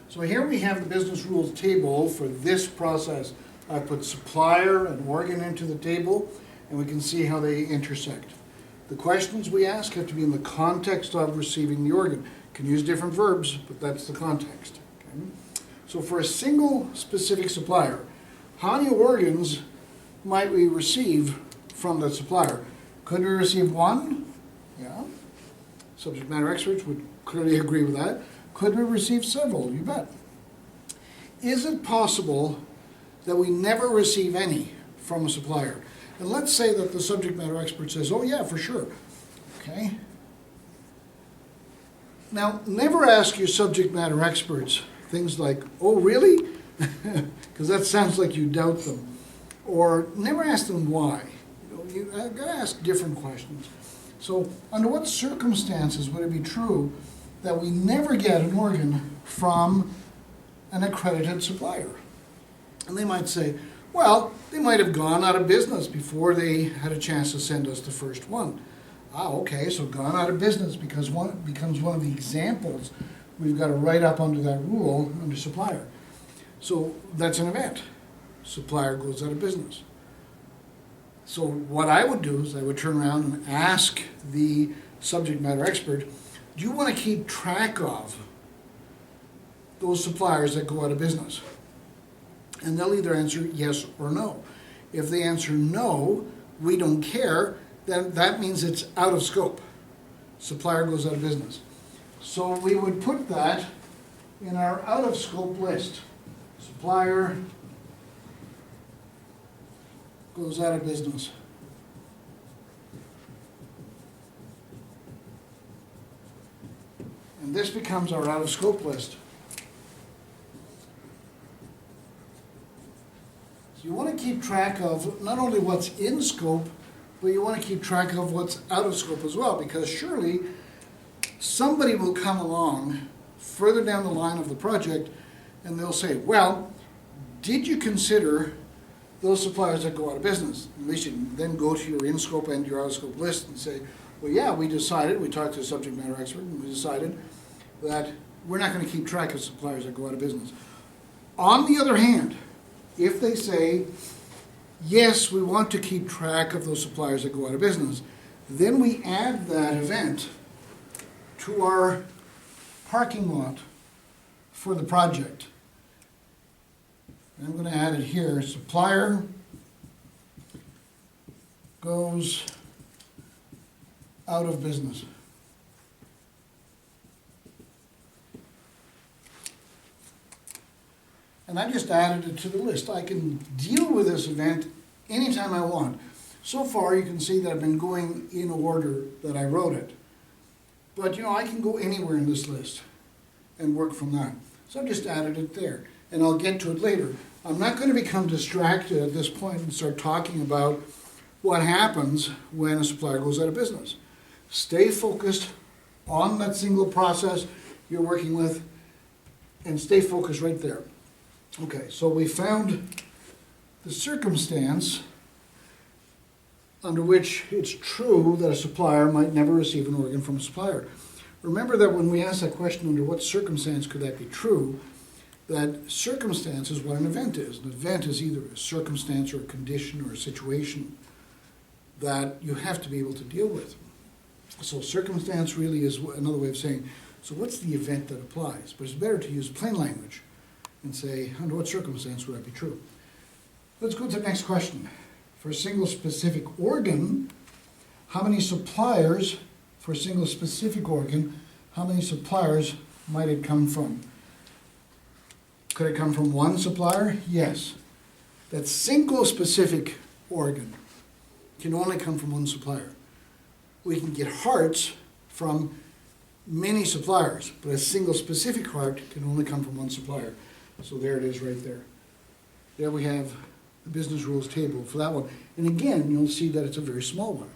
So here we have the business rules table for this process. I put supplier and organ into the table, and we can see how they intersect. The questions we ask have to be in the context of receiving the organ. Can use different verbs, but that's the context. Okay? So for a single specific supplier, how many organs might we receive from the supplier? Could we receive one? Yeah. Subject matter experts would clearly agree with that. Could we receive several? You bet. Is it possible that we never receive any from a supplier? And let's say that the subject matter expert says, oh yeah, for sure. Okay. Now, never ask your subject matter experts things like, oh really? Because that sounds like you doubt them. Or never ask them why. You've got to ask different questions. So, under what circumstances would it be true that we never get an organ from an accredited supplier? And they might say, well, they might have gone out of business before they had a chance to send us the first one. Ah, okay, so gone out of business because one becomes one of the examples we've got to write up under that rule under supplier. So that's an event. Supplier goes out of business. So what I would do is I would turn around and ask the subject matter expert, do you want to keep track of those suppliers that go out of business? And they'll either answer yes or no. If they answer no, we don't care, then that means it's out of scope. Supplier goes out of business. So we would put that in our out of scope list. Supplier goes out of business. And this becomes our out of scope list. So you want to keep track of not only what's in scope, but you want to keep track of what's out of scope as well, because surely somebody will come along further down the line of the project and they'll say, well, did you consider those suppliers that go out of business? At least you can then go to your in-scope and your out-of-scope list and say, well, yeah, we talked to a subject matter expert, and we decided that we're not going to keep track of suppliers that go out of business. On the other hand, if they say, yes, we want to keep track of those suppliers that go out of business, then we add that event to our parking lot for the project. I'm going to add it here. Supplier goes out of business. And I just added it to the list. I can deal with this event anytime I want. So far, you can see that I've been going in order that I wrote it. But, I can go anywhere in this list and work from that. So I've just added it there. And I'll get to it later. I'm not going to become distracted at this point and start talking about what happens when a supplier goes out of business. Stay focused on that single process you're working with and stay focused right there. Okay, so we found the circumstance under which it's true that a supplier might never receive an organ from a supplier. Remember that when we ask that question, under what circumstance could that be true, that circumstance is what an event is. An event is either a circumstance or a condition or a situation that you have to be able to deal with. So circumstance really is another way of saying, so what's the event that applies? But it's better to use plain language and say, under what circumstance would that be true? Let's go to the next question. For a single specific organ, how many suppliers, for a single specific organ, how many suppliers might it come from? Could it come from one supplier? Yes. That single specific organ can only come from one supplier. We can get hearts from many suppliers, but a single specific heart can only come from one supplier. So there it is right there. There we have the business rules table for that one. And again, you'll see that it's a very small one.